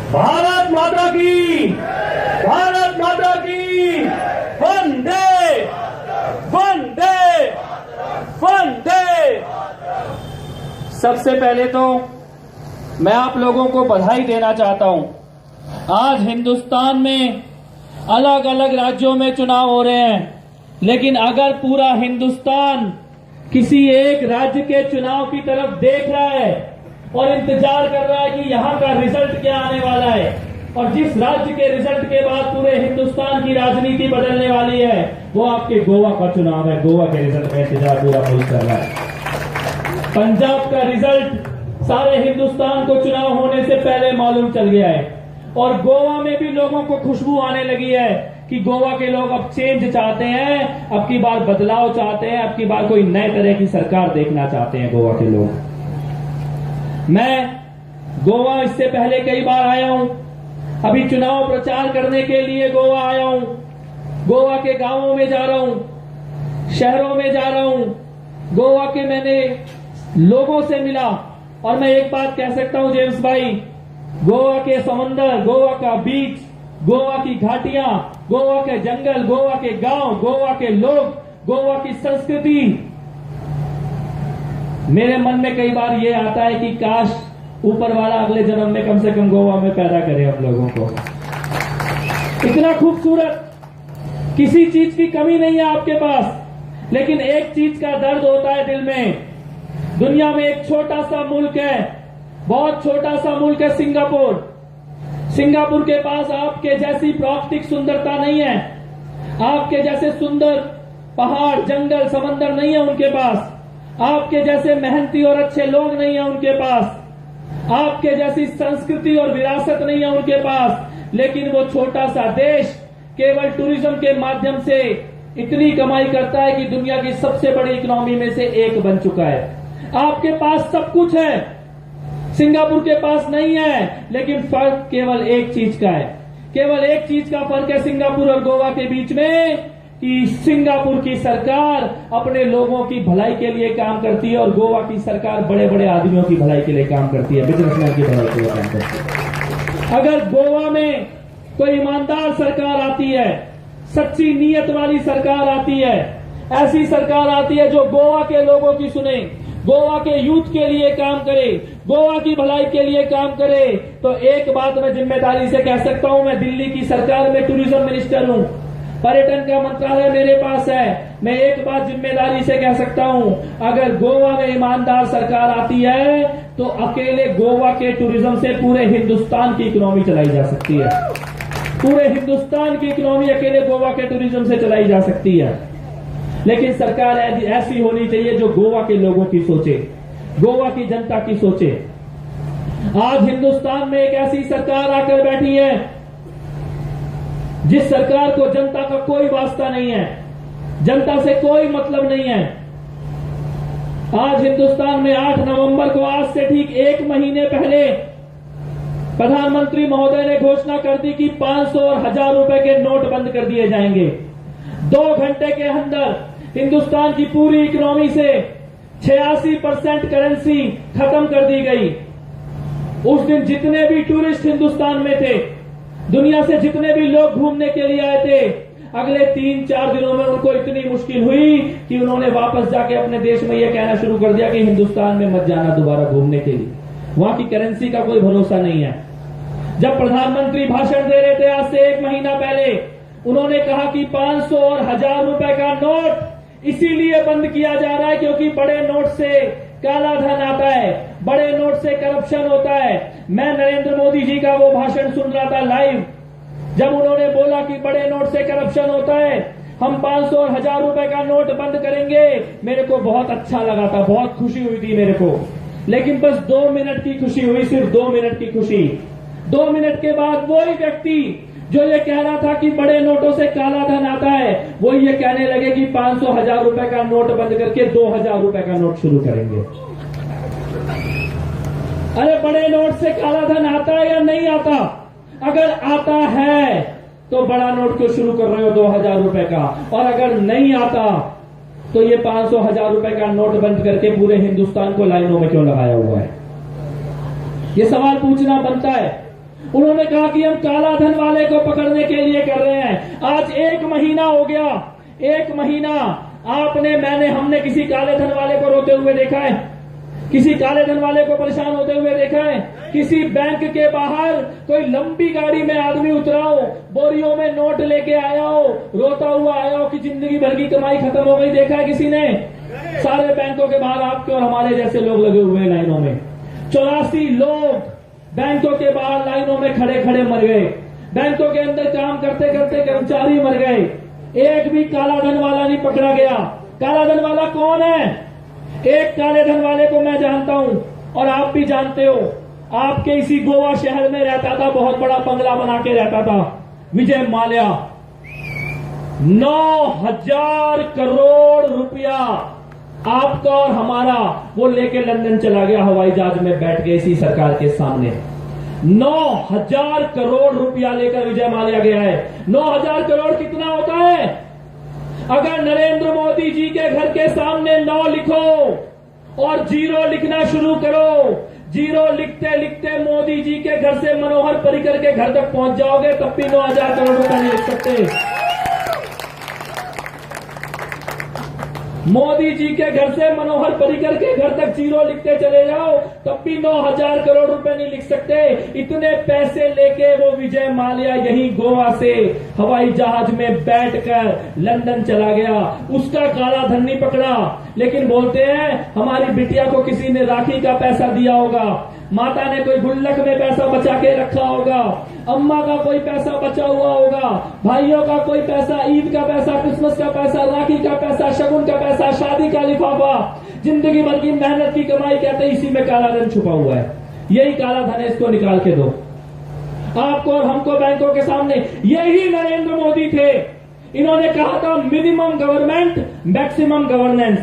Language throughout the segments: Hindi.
भारत माता की, भारत माता की, वंदे वंदे वंदे। सबसे पहले तो मैं आप लोगों को बधाई देना चाहता हूं। आज हिंदुस्तान में अलग अलग राज्यों में चुनाव हो रहे हैं, लेकिन अगर पूरा हिंदुस्तान किसी एक राज्य के चुनाव की तरफ देख रहा है और इंतजार कर रहा है कि यहां का रिजल्ट क्या आने वाला है, और जिस राज्य के रिजल्ट के बाद पूरे हिंदुस्तान की राजनीति बदलने वाली है, वो आपके गोवा का चुनाव है। गोवा के रिजल्ट का इंतजार पूरा मुल्क कर रहा है। पंजाब का रिजल्ट सारे हिंदुस्तान को चुनाव होने से पहले मालूम चल गया है, और गोवा में भी लोगों को खुशबू आने लगी है कि गोवा के लोग अब चेंज चाहते हैं, अब की बार बदलाव चाहते हैं, अब की बार कोई नए तरह की सरकार देखना चाहते हैं गोवा के लोग। मैं गोवा इससे पहले कई बार आया हूं, अभी चुनाव प्रचार करने के लिए गोवा आया हूं। गोवा के गांवों में जा रहा हूं, शहरों में जा रहा हूं। गोवा के मैंने लोगों से मिला, और मैं एक बात कह सकता हूं जेम्स भाई, गोवा के समंदर, गोवा का बीच, गोवा की घाटियां, गोवा के जंगल, गोवा के गांव, गोवा के लोग, गोवा की संस्कृति, मेरे मन में कई बार ये आता है कि काश ऊपर वाला अगले जन्म में कम से कम गोवा में पैदा करे हम लोगों को। इतना खूबसूरत, किसी चीज की कमी नहीं है आपके पास, लेकिन एक चीज का दर्द होता है दिल में। दुनिया में एक छोटा सा मुल्क है, बहुत छोटा सा मुल्क है सिंगापुर। सिंगापुर के पास आपके जैसी प्राकृतिक सुंदरता नहीं है, आपके जैसे सुंदर पहाड़, जंगल, समंदर नहीं है उनके पास, आपके जैसे मेहनती और अच्छे लोग नहीं है उनके पास, आपके जैसी संस्कृति और विरासत नहीं है उनके पास, लेकिन वो छोटा सा देश केवल टूरिज्म के माध्यम से इतनी कमाई करता है कि दुनिया की सबसे बड़ी इकोनॉमी में से एक बन चुका है। आपके पास सब कुछ है, सिंगापुर के पास नहीं है, लेकिन फर्क केवल एक चीज का है। केवल एक चीज का फर्क है सिंगापुर और गोवा के बीच में, कि सिंगापुर की सरकार अपने लोगों की भलाई के लिए काम करती है और गोवा की सरकार बड़े बड़े आदमियों की भलाई के लिए काम करती है, बिजनेसमैन की भलाई के लिए काम करती है। अगर गोवा में कोई ईमानदार सरकार आती है, सच्ची नीयत वाली सरकार आती है, ऐसी सरकार आती है जो गोवा के लोगों की सुने, गोवा के यूथ के लिए काम करे, गोवा की भलाई के लिए काम करे, तो एक बात मैं जिम्मेदारी से कह सकता हूं, मैं दिल्ली की सरकार में टूरिज्म मिनिस्टर हूं, पर्यटन का मंत्रालय मेरे पास है, मैं एक बात जिम्मेदारी से कह सकता हूं, अगर गोवा में ईमानदार सरकार आती है तो अकेले गोवा के टूरिज्म से पूरे हिंदुस्तान की इकोनॉमी चलाई जा सकती है। पूरे हिंदुस्तान की इकोनॉमी अकेले गोवा के टूरिज्म से चलाई जा सकती है। लेकिन सरकार ऐसी होनी चाहिए जो गोवा के लोगों की सोचे, गोवा की जनता की सोचे। आज हिंदुस्तान में एक ऐसी सरकार आकर बैठी है जिस सरकार को जनता का कोई वास्ता नहीं है, जनता से कोई मतलब नहीं है। आज हिंदुस्तान में 8 नवंबर को, आज से ठीक 1 महीने पहले, प्रधानमंत्री महोदय ने घोषणा कर दी कि 500 और 1000 रुपए के नोट बंद कर दिए जाएंगे। 2 घंटे के अंदर हिंदुस्तान की पूरी इकोनॉमी से 86% करेंसी खत्म कर दी गई। उस दिन जितने भी टूरिस्ट हिंदुस्तान में थे, दुनिया से जितने भी लोग घूमने के लिए आए थे, अगले 3-4 दिनों में उनको इतनी मुश्किल हुई कि उन्होंने वापस जाके अपने देश में यह कहना शुरू कर दिया कि हिंदुस्तान में मत जाना दोबारा घूमने के लिए, वहां की करेंसी का कोई भरोसा नहीं है। जब प्रधानमंत्री भाषण दे रहे थे आज से 1 महीना पहले, उन्होंने कहा कि 500 और 1000 रुपए का नोट इसीलिए बंद किया जा रहा है क्योंकि बड़े नोट से काला धन आता है, बड़े नोट से करप्शन होता है। मैं नरेंद्र मोदी जी का वो भाषण सुन रहा था लाइव, जब उन्होंने बोला कि बड़े नोट से करप्शन होता है, हम 500 और 1000 रुपए का नोट बंद करेंगे, मेरे को बहुत अच्छा लगा था, बहुत खुशी हुई थी मेरे को। लेकिन बस 2 मिनट की खुशी हुई, सिर्फ 2 मिनट की खुशी। 2 मिनट के बाद वही व्यक्ति जो ये कह रहा था कि बड़े नोटों से काला धन आता है, वो ये कहने लगे कि 500-1000 रुपए का नोट बंद करके 2000 रुपए का नोट शुरू करेंगे। अरे बड़े नोट से काला धन आता है या नहीं आता? अगर आता है तो बड़ा नोट क्यों शुरू कर रहे हो 2000 रुपए का, और अगर नहीं आता तो ये 500-1000 रुपए का नोट बंद करके पूरे हिंदुस्तान को लाइनों में क्यों लगाया हुआ है? ये सवाल पूछना बनता है। उन्होंने कहा कि हम काला धन वाले को पकड़ने के लिए कर रहे हैं। आज 1 महीना हो गया, 1 महीना हमने किसी काले धन वाले को रोते हुए देखा है? किसी काले धन वाले को परेशान होते हुए देखा है? किसी बैंक के बाहर कोई लंबी गाड़ी में आदमी उतरा हो, बोरियों में नोट लेके आया हो, रोता हुआ आया हो कि जिंदगी भर की कमाई खत्म हो गई, देखा है किसी ने? सारे बैंकों के बाहर आपके और हमारे जैसे लोग लगे हुए हैं लाइनों में। 84 लोग बैंकों के बाहर लाइनों में खड़े खड़े मर गए। बैंकों के अंदर काम करते करते कर्मचारी मर गए। एक भी काला धन वाला नहीं पकड़ा गया। काला धन वाला कौन है? एक काले धन वाले को मैं जानता हूं और आप भी जानते हो। आपके इसी गोवा शहर में रहता था, बहुत बड़ा बंगला बना के रहता था, विजय माल्या। 9,000 करोड़ रुपया आपका और हमारा वो लेके लंदन चला गया हवाई जहाज में बैठ के इसी सरकार के सामने। 9,000 करोड़ रुपया लेकर विजय माल्या गया है। 9,000 करोड़ कितना होता है? अगर नरेंद्र मोदी जी के घर के सामने 9 लिखो और 0 लिखना शुरू करो, 0 लिखते लिखते मोदी जी के घर से मनोहर पर्रिकर के घर तक पहुंच जाओगे, तब भी 9,000 करोड़ रुपया नहीं लिख सकते। मोदी जी के घर से मनोहर पर्रिकर के घर तक 0 लिखते चले जाओ, तब भी 9,000 करोड़ रुपए नहीं लिख सकते। इतने पैसे लेके वो विजय माल्या यहीं गोवा से हवाई जहाज में बैठकर लंदन चला गया। उसका काला धन नहीं पकड़ा, लेकिन बोलते हैं हमारी बिटिया को किसी ने राखी का पैसा दिया होगा, माता ने कोई गुल्लक में पैसा बचा के रखा होगा, अम्मा का कोई पैसा बचा हुआ होगा, भाइयों का कोई पैसा, ईद का पैसा, क्रिसमस का पैसा, राखी का पैसा, शगुन का पैसा, शादी का लिफाफा, जिंदगी भर की मेहनत की कमाई, कहते हैं इसी में काला धन छुपा हुआ है। यही काला धन है, इसको निकाल के दो। आपको और हमको बैंकों के सामने यही नरेंद्र मोदी थे। इन्होंने कहा था minimum government maximum governance.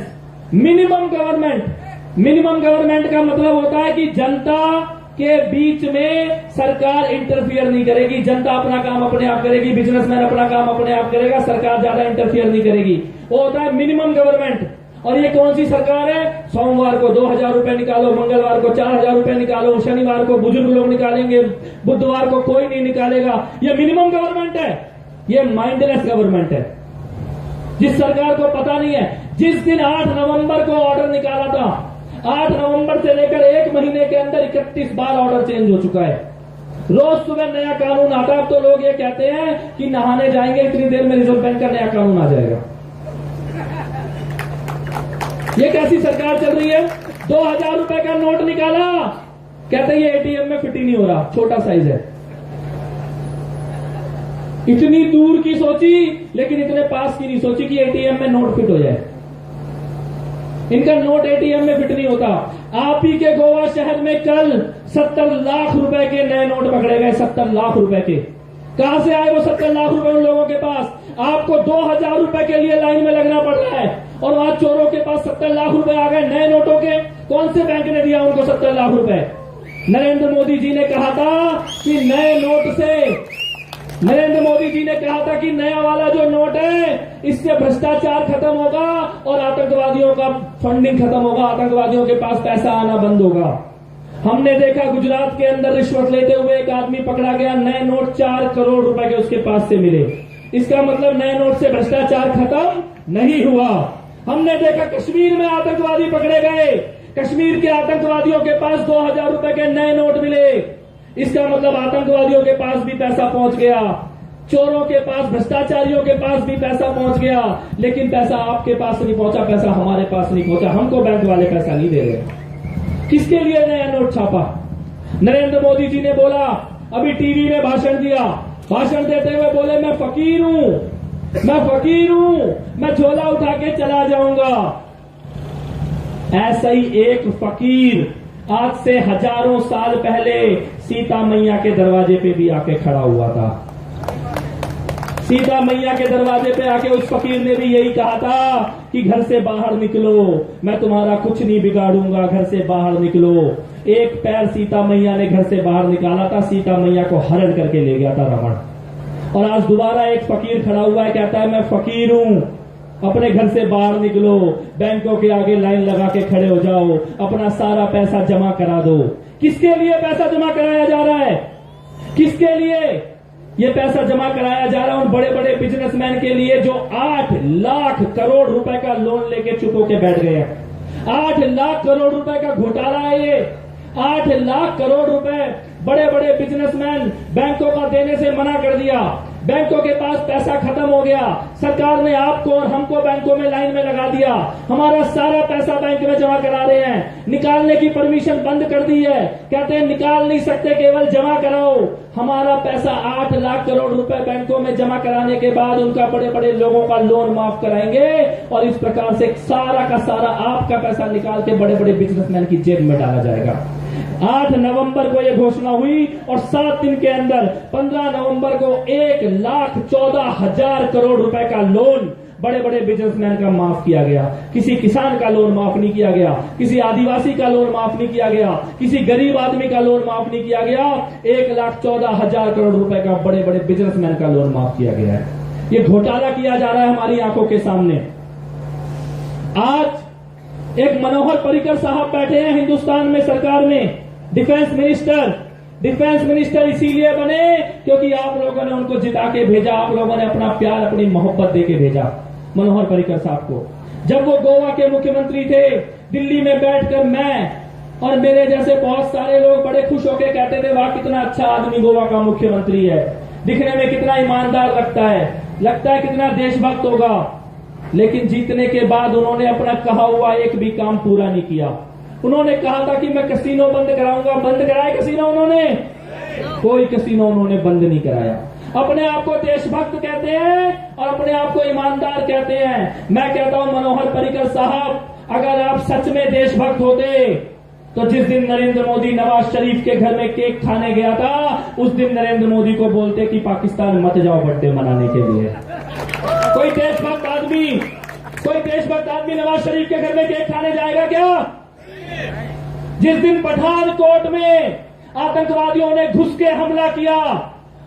Minimum government का मतलब होता है कि जनता के बीच में सरकार इंटरफियर नहीं करेगी, जनता अपना काम अपने आप करेगी, बिजनेसमैन अपना काम अपने आप करेगा, सरकार ज्यादा इंटरफियर नहीं करेगी। वो होता है मिनिमम गवर्नमेंट। और ये कौन सी सरकार है? सोमवार को 2,000 रुपए निकालो, मंगलवार को 4,000 रुपए निकालो, शनिवार को बुजुर्ग लोग निकालेंगे, बुधवार को कोई नहीं निकालेगा। ये मिनिमम गवर्नमेंट है, ये माइंडलेस गवर्नमेंट है, जिस सरकार को पता नहीं है। जिस दिन 8 नवंबर को ऑर्डर निकाला था, 8 नवंबर से लेकर 1 महीने के अंदर 31 बार ऑर्डर चेंज हो चुका है। रोज सुबह नया कानून आता है। तो लोग ये कहते हैं कि नहाने जाएंगे, इतनी देर में रिजर्व बैंक का नया कानून आ जाएगा। ये कैसी सरकार चल रही है? 2,000 रुपए का नोट निकाला, कहते हैं ये एटीएम में फिट ही नहीं हो रहा, छोटा साइज है। इतनी दूर की सोची, लेकिन इतने पास की नहीं सोची कि एटीएम में नोट फिट हो जाए। इनका नोट एटीएम में फिट नहीं होता। आप ही के गोवा शहर में कल 70 लाख रुपए के नए नोट पकड़े गए। 70 लाख रुपए के कहां से आए वो 70 लाख रुपए उन लोगों के पास? आपको 2,000 रुपए के लिए लाइन में लगना पड़ रहा है और वहां चोरों के पास 70 लाख रुपए आ गए नए नोटों के। कौन से बैंक ने दिया उनको 70 लाख रुपए? नरेंद्र मोदी जी ने कहा था कि नए नोट से, नरेंद्र मोदी जी ने कहा था कि नया वाला जो नोट है इससे भ्रष्टाचार खत्म होगा और आतंकवादियों का फंडिंग खत्म होगा, आतंकवादियों के पास पैसा आना बंद होगा। हमने देखा गुजरात के अंदर रिश्वत लेते हुए एक आदमी पकड़ा गया, नए नोट 4 करोड़ रुपए के उसके पास से मिले। इसका मतलब नए नोट से भ्रष्टाचार खत्म नहीं हुआ। हमने देखा कश्मीर में आतंकवादी पकड़े गए, कश्मीर के आतंकवादियों के पास 2,000 रुपए के नए नोट मिले। इसका मतलब आतंकवादियों के पास भी पैसा पहुंच गया, चोरों के पास, भ्रष्टाचारियों के पास भी पैसा पहुंच गया। लेकिन पैसा आपके पास नहीं पहुंचा, पैसा हमारे पास नहीं पहुंचा। हमको बैंक वाले पैसा नहीं दे रहे। किसके लिए नया नोट छापा? नरेंद्र मोदी जी ने बोला, अभी टीवी में भाषण दिया, भाषण देते हुए बोले मैं फकीर हूं, मैं झोला उठा के चला जाऊंगा। ऐसा ही एक फकीर आज से हजारों साल पहले सीता मैया के दरवाजे पे भी आके खड़ा हुआ था। सीता मैया के दरवाजे पे आके उस फकीर ने भी यही कहा था कि घर से बाहर निकलो, मैं तुम्हारा कुछ नहीं बिगाड़ूंगा, घर से बाहर निकलो। एक पैर सीता मैया ने घर से बाहर निकाला था, सीता मैया को हरण करके ले गया था रावण। और आज दोबारा एक फकीर खड़ा हुआ है, कहता है मैं फकीर हूं, अपने घर से बाहर निकलो, बैंकों के आगे लाइन लगा के खड़े हो जाओ, अपना सारा पैसा जमा करा दो। किसके लिए पैसा जमा कराया जा रहा है? किसके लिए ये पैसा जमा कराया जा रहा है? उन बड़े बड़े बिजनेसमैन के लिए जो 8 लाख करोड़ रुपए का लोन लेके चुप होके बैठ गए हैं। 8 लाख करोड़ रुपए का घोटाला है ये। 8 लाख करोड़ रुपए बड़े बड़े बिजनेसमैन बैंकों का देने से मना कर दिया। बैंकों के पास पैसा खत्म हो गया। सरकार ने आपको और हमको बैंकों में लाइन में लगा दिया। हमारा सारा पैसा बैंक में जमा करा रहे हैं। निकालने की परमिशन बंद कर दी है। कहते हैं निकाल नहीं सकते, केवल जमा कराओ। हमारा पैसा 8 लाख करोड़ रुपए बैंकों में जमा कराने के बाद उनका बड़े बड़े लोगों का लोन माफ कराएंगे और इस प्रकार से सारा का सारा आपका पैसा निकाल के बड़े बड़े बिजनेसमैन की जेब में डाला जाएगा। 8 नवंबर को यह घोषणा हुई और 7 दिन के अंदर 15 नवंबर को 1,14,000 करोड़ रुपए का लोन बड़े बड़े बिजनेसमैन का माफ किया गया। किसी किसान का लोन माफ नहीं किया गया, किसी आदिवासी का लोन माफ नहीं किया गया, किसी गरीब आदमी का लोन माफ नहीं किया गया। 1,14,000 करोड़ रुपए का बड़े बड़े बिजनेसमैन का लोन माफ किया गया है। ये घोटाला किया जा रहा है हमारी आंखों के सामने। आज एक मनोहर पर्रिकर साहब बैठे हैं हिंदुस्तान में सरकार में, डिफेंस मिनिस्टर इसीलिए बने क्योंकि आप लोगों ने उनको जिता के भेजा, आप लोगों ने अपना प्यार अपनी मोहब्बत देके भेजा मनोहर पर्रिकर साहब को। जब वो गोवा के मुख्यमंत्री थे, दिल्ली में बैठकर मैं और मेरे जैसे बहुत सारे लोग बड़े खुश होकर कहते थे वाह कितना अच्छा आदमी गोवा का मुख्यमंत्री है, दिखने में कितना ईमानदार लगता है कितना देशभक्त होगा। लेकिन जीतने के बाद उन्होंने अपना कहा हुआ एक भी काम पूरा नहीं किया। उन्होंने कहा था कि मैं कसीनो बंद कराऊंगा, बंद कराया कसीनो उन्होंने? कोई कसीनो उन्होंने बंद नहीं कराया। अपने आप को देशभक्त कहते हैं और अपने आप को ईमानदार कहते हैं। मैं कहता हूं मनोहर पर्रिकर साहब, अगर आप सच में देशभक्त होते तो जिस दिन नरेंद्र मोदी नवाज शरीफ के घर में केक खाने गया था, उस दिन नरेंद्र मोदी को बोलते कि पाकिस्तान मत जाओ बर्थडे मनाने के लिए। कोई देशभक्त आदमी नवाज शरीफ के घर में केक खाने जाएगा क्या? जिस दिन पठानकोट में आतंकवादियों ने घुस के हमला किया,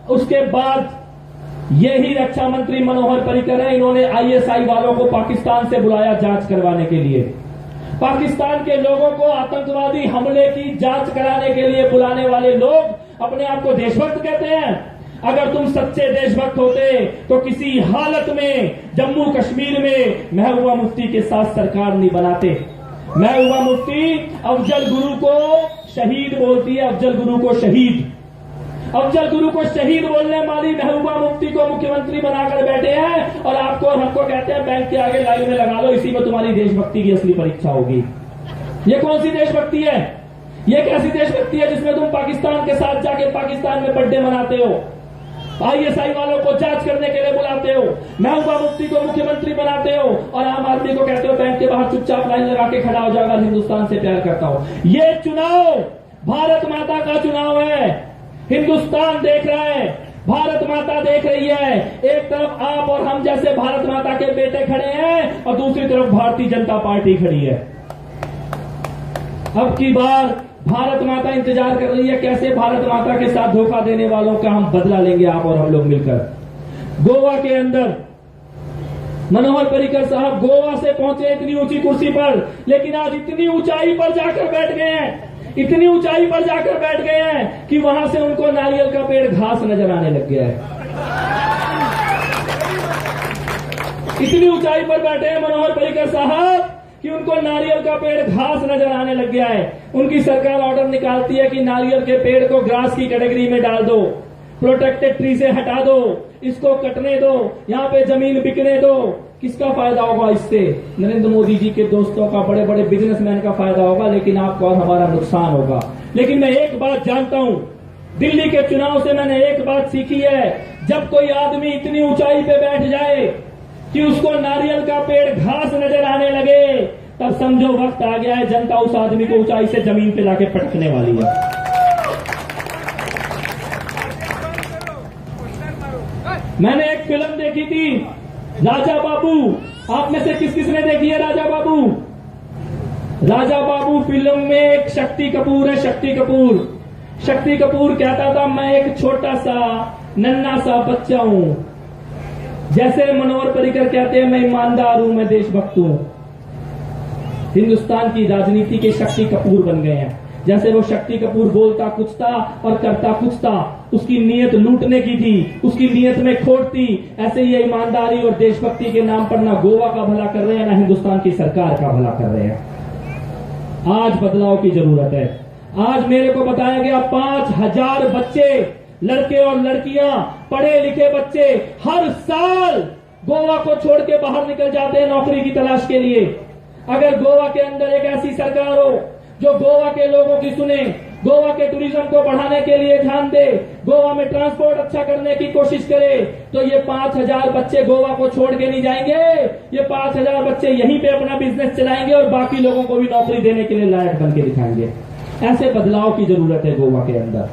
उसके बाद यही रक्षा मंत्री मनोहर पर्रिकर है, इन्होंने आईएसआई वालों को पाकिस्तान से बुलाया जांच करवाने के लिए। पाकिस्तान के लोगों को आतंकवादी हमले की जांच कराने के लिए बुलाने वाले लोग अपने आप को देशभक्त कहते हैं। अगर तुम सच्चे देशभक्त होते तो किसी हालत में जम्मू कश्मीर में महबूबा मुफ्ती के साथ सरकार नहीं बनाते। महबूबा मुफ्ती अफजल गुरु को शहीद बोलती है, अफजल गुरु को शहीद बोलने वाली महबूबा मुफ्ती को मुख्यमंत्री बनाकर बैठे हैं और आपको और हमको कहते हैं बैंक के आगे लाइन में लगा लो, इसी में तुम्हारी देशभक्ति की असली परीक्षा होगी। ये कौन सी देशभक्ति है? ये कैसी देशभक्ति है जिसमें तुम पाकिस्तान के साथ जाके पाकिस्तान में बर्थडे मनाते हो, आईएसआई वालों को जांच करने के लिए बुलाते हो, महबूबा मुफ्ती को मुख्यमंत्री बनाते हो और आम आदमी को कहते हो बैंक के बाहर चुपचाप लाइन लगा के खड़ा हो जाएगा, हिंदुस्तान से प्यार करता हो। ये चुनाव भारत माता का चुनाव है। हिंदुस्तान देख रहा है, भारत माता देख रही है। एक तरफ आप और हम जैसे भारत माता के बेटे खड़े हैं और दूसरी तरफ भारतीय जनता पार्टी खड़ी है। अब की बार भारत माता इंतजार कर रही है कैसे भारत माता के साथ धोखा देने वालों का हम बदला लेंगे, आप और हम लोग मिलकर। गोवा के अंदर मनोहर पर्रिकर साहब गोवा से पहुंचे इतनी ऊंची कुर्सी पर, लेकिन आज इतनी ऊंचाई पर जाकर बैठ गए हैं कि वहां से उनको नारियल का पेड़ घास नजर आने लग गया है। इतनी ऊंचाई पर बैठे हैं मनोहर पर्रिकर साहब कि उनको नारियल का पेड़ घास नजर आने लग गया है। उनकी सरकार ऑर्डर निकालती है कि नारियल के पेड़ को ग्रास की कैटेगरी में डाल दो, प्रोटेक्टेड ट्री से हटा दो, इसको कटने दो, यहां पे जमीन बिकने दो। किसका फायदा होगा इससे? नरेंद्र मोदी जी के दोस्तों का, बड़े बड़े बिजनेसमैन का फायदा होगा, लेकिन आपको और हमारा नुकसान होगा। लेकिन मैं एक बात जानता हूं, दिल्ली के चुनाव से मैंने एक बात सीखी है, जब कोई आदमी इतनी ऊंचाई पे बैठ जाए कि उसको नारियल का पेड़ घास नजर आने लगे, तब समझो वक्त आ गया है, जनता उस आदमी को ऊंचाई से जमीन पे लाके पटकने वाली है। मैंने एक फिल्म देखी थी राजा बाबू। आप में से किस किसने देखी है राजा बाबू? राजा बाबू फिल्म में एक शक्ति कपूर है, शक्ति कपूर कहता था मैं एक छोटा सा नन्हा सा बच्चा हूं। जैसे मनोहर पर्रिकर कहते हैं मैं ईमानदार हूं, मैं देशभक्त हूं। हिंदुस्तान की राजनीति के शक्ति कपूर बन गए हैं। जैसे वो शक्ति कपूर बोलता कुछ था और करता कुछ था, उसकी नीयत लूटने की थी, उसकी नीयत में खोट थी। ऐसे ही ईमानदारी और देशभक्ति के नाम पर ना गोवा का भला कर रहे हैं, ना हिंदुस्तान की सरकार का भला कर रहे हैं। आज बदलाव की जरूरत है। आज मेरे को बताया गया 5000 बच्चे, लड़के और लड़कियां, पढ़े लिखे बच्चे हर साल गोवा को छोड़ के बाहर निकल जाते हैं नौकरी की तलाश के लिए। अगर गोवा के अंदर एक ऐसी सरकार हो जो गोवा के लोगों की सुने, गोवा के टूरिज्म को बढ़ाने के लिए ध्यान दे, गोवा में ट्रांसपोर्ट अच्छा करने की कोशिश करे, तो ये 5000 बच्चे गोवा को छोड़ के नहीं जाएंगे। ये 5000 बच्चे यहीं पे अपना बिजनेस चलाएंगे और बाकी लोगों को भी नौकरी देने के लिए लायक बन के दिखाएंगे। ऐसे बदलाव की जरूरत है गोवा के अंदर।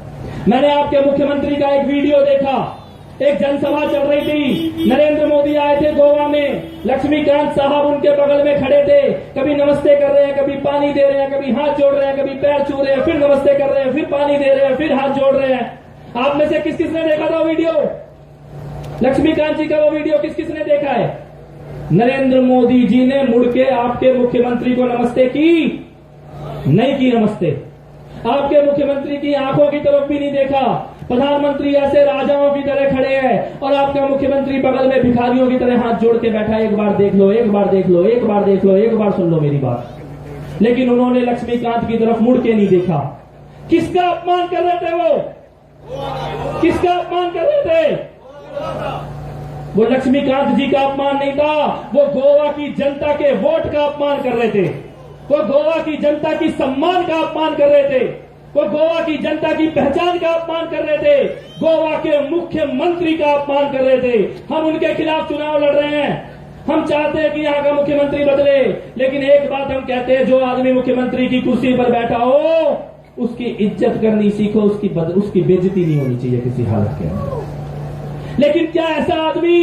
मैंने आपके मुख्यमंत्री का एक वीडियो देखा, एक जनसभा चल रही थी, नरेंद्र मोदी आए थे गोवा में, लक्ष्मीकांत साहब उनके बगल में खड़े थे, कभी नमस्ते कर रहे हैं, कभी पानी दे रहे हैं, कभी हाथ जोड़ रहे हैं, कभी पैर छू रहे हैं, फिर नमस्ते कर रहे हैं, फिर पानी दे रहे हैं, फिर हाथ जोड़ रहे हैं। आप में से किस किसने देखा था वीडियो? लक्ष्मीकांत जी का वो वीडियो किस किसने देखा है? नरेंद्र मोदी जी ने मुड़ के आपके मुख्यमंत्री को नमस्ते की? नहीं की नमस्ते। आपके मुख्यमंत्री की आंखों की तरफ भी नहीं देखा। प्रधानमंत्री ऐसे राजाओं की तरह खड़े हैं और आपका मुख्यमंत्री बगल में भिखारियों की तरह हाथ जोड़ के बैठा, एक बार देख लो, एक बार देख लो, एक बार देख लो, एक बार सुन लो मेरी बात। लेकिन उन्होंने लक्ष्मीकांत की तरफ मुड़ के नहीं देखा। किसका अपमान कर रहे थे वो? किसका अपमान कर रहे थे? वो लक्ष्मीकांत जी का अपमान नहीं था, वो गोवा की जनता के वोट का अपमान कर रहे थे। वो गोवा की जनता की सम्मान का अपमान कर रहे थे। वो गोवा की जनता की पहचान का अपमान कर रहे थे। गोवा के मुख्यमंत्री का अपमान कर रहे थे। हम उनके खिलाफ चुनाव लड़ रहे हैं। हम चाहते हैं कि यहाँ का मुख्यमंत्री बदले, लेकिन एक बात हम कहते हैं, जो आदमी मुख्यमंत्री की कुर्सी पर बैठा हो उसकी इज्जत करनी सीखो, उसकी बेइज्जती नहीं होनी चाहिए किसी हालत के अंदर। लेकिन क्या ऐसा आदमी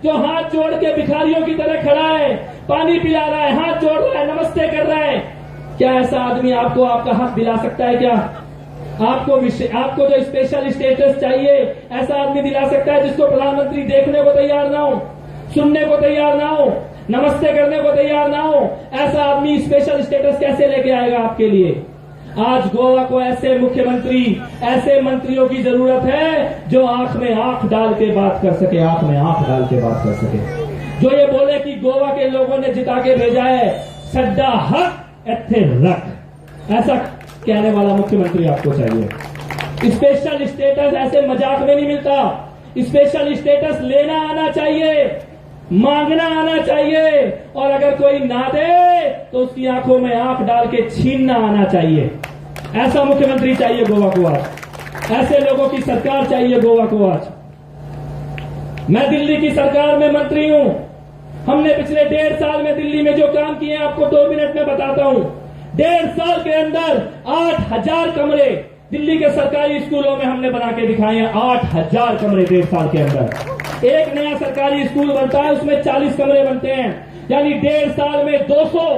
जो हाथ जोड़ के भिखारियों की तरह खड़ा है, पानी पिला रहा है, हाथ जोड़ रहा है, नमस्ते कर रहा है, क्या ऐसा आदमी आपको आपका हक दिला सकता है? क्या आपको जो स्पेशल स्टेटस चाहिए ऐसा आदमी दिला सकता है जिसको प्रधानमंत्री देखने को तैयार ना हो, सुनने को तैयार ना हो, नमस्ते करने को तैयार ना हो? ऐसा आदमी स्पेशल स्टेटस कैसे लेके आएगा आपके लिए? आज गोवा को ऐसे मुख्यमंत्री, ऐसे मंत्रियों की जरूरत है जो आंख में आंख डाल के बात कर सके, आंख में आंख डाल के बात कर सके, जो ये बोले कि गोवा के लोगों ने जिता के भेजा है, सड्डा हक एथे रख, ऐसा कहने वाला मुख्यमंत्री आपको चाहिए। स्पेशल स्टेटस ऐसे मजाक में नहीं मिलता। स्पेशल स्टेटस लेना आना चाहिए, मांगना आना चाहिए, और अगर कोई ना दे तो उसकी आंखों में आंख डाल के छीनना आना चाहिए। ऐसा मुख्यमंत्री चाहिए गोवा को आज। ऐसे लोगों की सरकार चाहिए गोवा को आज। मैं दिल्ली की सरकार में मंत्री हूं। हमने पिछले 1.5 साल में दिल्ली में जो काम किए आपको 2 मिनट में बताता हूं। 1.5 साल के अंदर 8000 कमरे दिल्ली के सरकारी स्कूलों में हमने बना के दिखाए हैं। 8000 कमरे 1.5 साल के अंदर। एक नया सरकारी स्कूल बनता है, उसमें 40 कमरे बनते हैं, यानी 1.5 साल में 200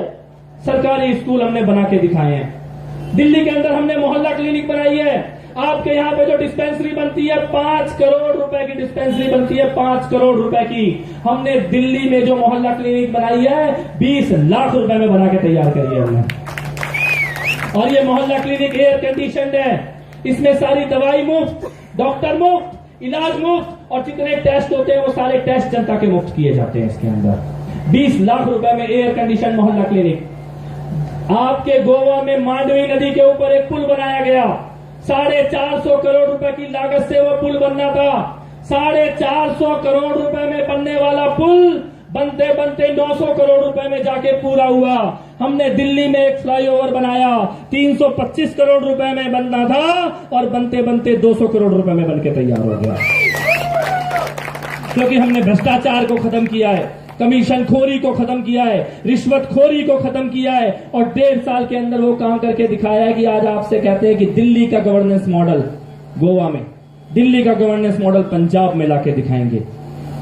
सरकारी स्कूल हमने बना के दिखाए हैं। दिल्ली के अंदर हमने मोहल्ला क्लिनिक बनाई है। आपके यहाँ पे जो डिस्पेंसरी बनती है, 5 करोड़ रुपए की डिस्पेंसरी बनती है, 5 करोड़ रुपए की। हमने दिल्ली में जो मोहल्ला क्लिनिक बनाई है 20 लाख रुपए में बना के तैयार करी है हमने। और ये मोहल्ला क्लिनिक एयर कंडीशनड है। इसमें सारी दवाई मुफ्त, डॉक्टर मुफ्त, इलाज मुफ्त, और जितने टेस्ट होते हैं वो सारे टेस्ट जनता के मुफ्त किए जाते हैं इसके अंदर। 20 लाख रुपए में एयर कंडीशन मोहल्ला क्लिनिक। आपके गोवा में मांडवी नदी के ऊपर एक पुल बनाया गया। 450 करोड़ रुपए की लागत से वो पुल बनना था। 450 करोड़ रुपए में बनने वाला पुल बनते बनते 900 करोड़ रुपए में जाके पूरा हुआ। हमने दिल्ली में एक फ्लाईओवर बनाया, 325 करोड़ रुपए में बनना था और बनते बनते 200 करोड़ रुपए में बनके तैयार हो गया। क्योंकि हमने भ्रष्टाचार को खत्म किया है, कमीशन खोरी को खत्म किया है, रिश्वत खोरी को खत्म किया है, और 1.5 साल के अंदर वो काम करके दिखाया है कि आज आपसे कहते हैं कि दिल्ली का गवर्नेंस मॉडल गोवा में, दिल्ली का गवर्नेंस मॉडल पंजाब में लाके दिखाएंगे।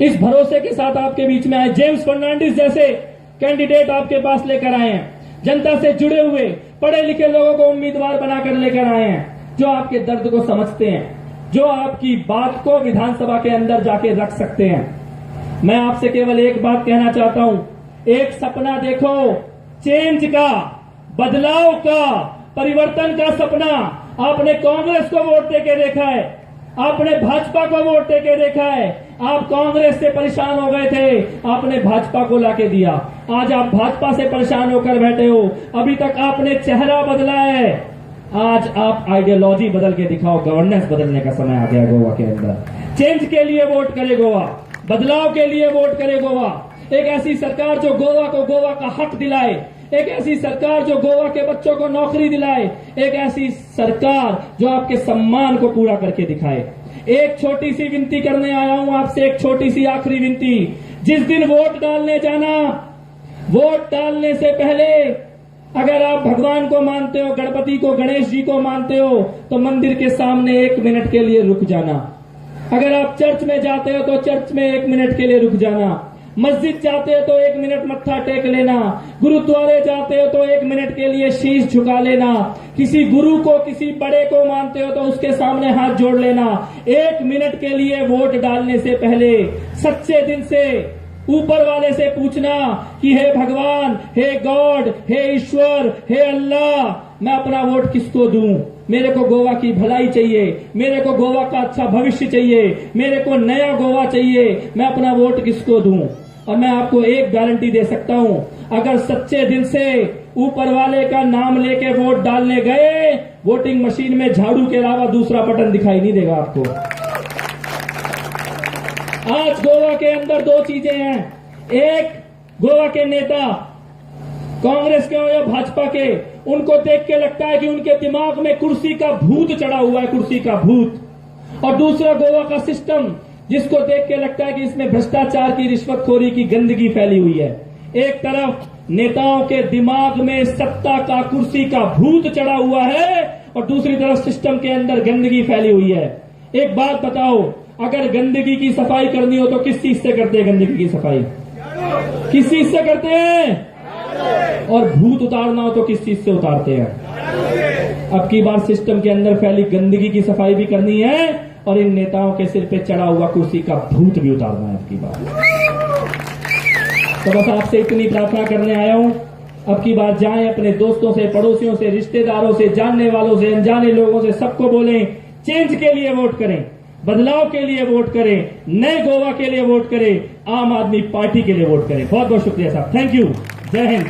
इस भरोसे के साथ आपके बीच में आए जेम्स फर्नांडिस जैसे कैंडिडेट आपके पास लेकर आए हैं। जनता से जुड़े हुए पढ़े लिखे लोगों को उम्मीदवार बनाकर लेकर आए हैं, जो आपके दर्द को समझते हैं, जो आपकी बात को विधानसभा के अंदर जाके रख सकते हैं। मैं आपसे केवल एक बात कहना चाहता हूं, एक सपना देखो चेंज का, बदलाव का, परिवर्तन का सपना आपने कांग्रेस को वोट देके देखा है, आपने भाजपा को वोट देके देखा है। आप कांग्रेस से परेशान हो गए थे, आपने भाजपा को लाके दिया। आज आप भाजपा से परेशान होकर बैठे हो, अभी तक आपने चेहरा बदला है। आज आप आइडियोलॉजी बदल के दिखाओ। गवर्नेंस बदलने का समय आ गया गोवा के अंदर। चेंज के लिए वोट करे गोवा, बदलाव के लिए वोट करे गोवा। एक ऐसी सरकार जो गोवा को गोवा का हक दिलाए, एक ऐसी सरकार जो गोवा के बच्चों को नौकरी दिलाए, एक ऐसी सरकार जो आपके सम्मान को पूरा करके दिखाए। एक छोटी सी विनती करने आया हूं आपसे, एक छोटी सी आखिरी विनती। जिस दिन वोट डालने जाना, वोट डालने से पहले अगर आप भगवान को मानते हो, गणपति को, गणेश जी को मानते हो, तो मंदिर के सामने 1 मिनट के लिए रुक जाना। अगर आप चर्च में जाते हो तो चर्च में 1 मिनट के लिए रुक जाना। मस्जिद जाते हो तो 1 मिनट मत्था टेक लेना। गुरुद्वारे जाते हो तो 1 मिनट के लिए शीश झुका लेना। किसी गुरु को, किसी बड़े को मानते हो तो उसके सामने हाथ जोड़ लेना। 1 मिनट के लिए वोट डालने से पहले सच्चे दिल से ऊपर वाले से पूछना कि हे भगवान, हे गॉड, हे ईश्वर, हे अल्लाह, मैं अपना वोट किसको दूं? मेरे को गोवा की भलाई चाहिए, मेरे को गोवा का अच्छा भविष्य चाहिए, मेरे को नया गोवा चाहिए, मैं अपना वोट किसको दूं? और मैं आपको एक गारंटी दे सकता हूं, अगर सच्चे दिल से ऊपर वाले का नाम लेके वोट डालने गए, वोटिंग मशीन में झाड़ू के अलावा दूसरा बटन दिखाई नहीं देगा आपको। आज गोवा के अंदर 2 चीजें हैं। एक, गोवा के नेता, कांग्रेस के हो या भाजपा के, उनको देख के लगता है कि उनके दिमाग में कुर्सी का भूत चढ़ा हुआ है, कुर्सी का भूत। और दूसरा, गोवा का सिस्टम, जिसको देख के लगता है कि इसमें भ्रष्टाचार की, रिश्वतखोरी की गंदगी फैली हुई है। एक तरफ नेताओं के दिमाग में सत्ता का, कुर्सी का भूत चढ़ा हुआ है, और दूसरी तरफ सिस्टम के अंदर गंदगी फैली हुई है। एक बात बताओ, अगर गंदगी की सफाई करनी हो तो किस चीज से करते हैं गंदगी की सफाई? किस चीज से करते हैं? और भूत उतारना हो तो किस चीज से उतारते हैं? अब की बार सिस्टम के अंदर फैली गंदगी की सफाई भी करनी है, और इन नेताओं के सिर पे चढ़ा हुआ कुर्सी का भूत भी उतारना है अब की बार। तो बस आपसे इतनी प्रार्थना करने आया हूं, अब की बार जाएं, अपने दोस्तों से, पड़ोसियों से, रिश्तेदारों से, जानने वालों से, अनजाने लोगों से, सबको बोलें, चेंज के लिए वोट करें, बदलाव के लिए वोट करें, नए गोवा के लिए वोट करें, आम आदमी पार्टी के लिए वोट करें। बहुत बहुत शुक्रिया साहब, थैंक यू, जय हिंद।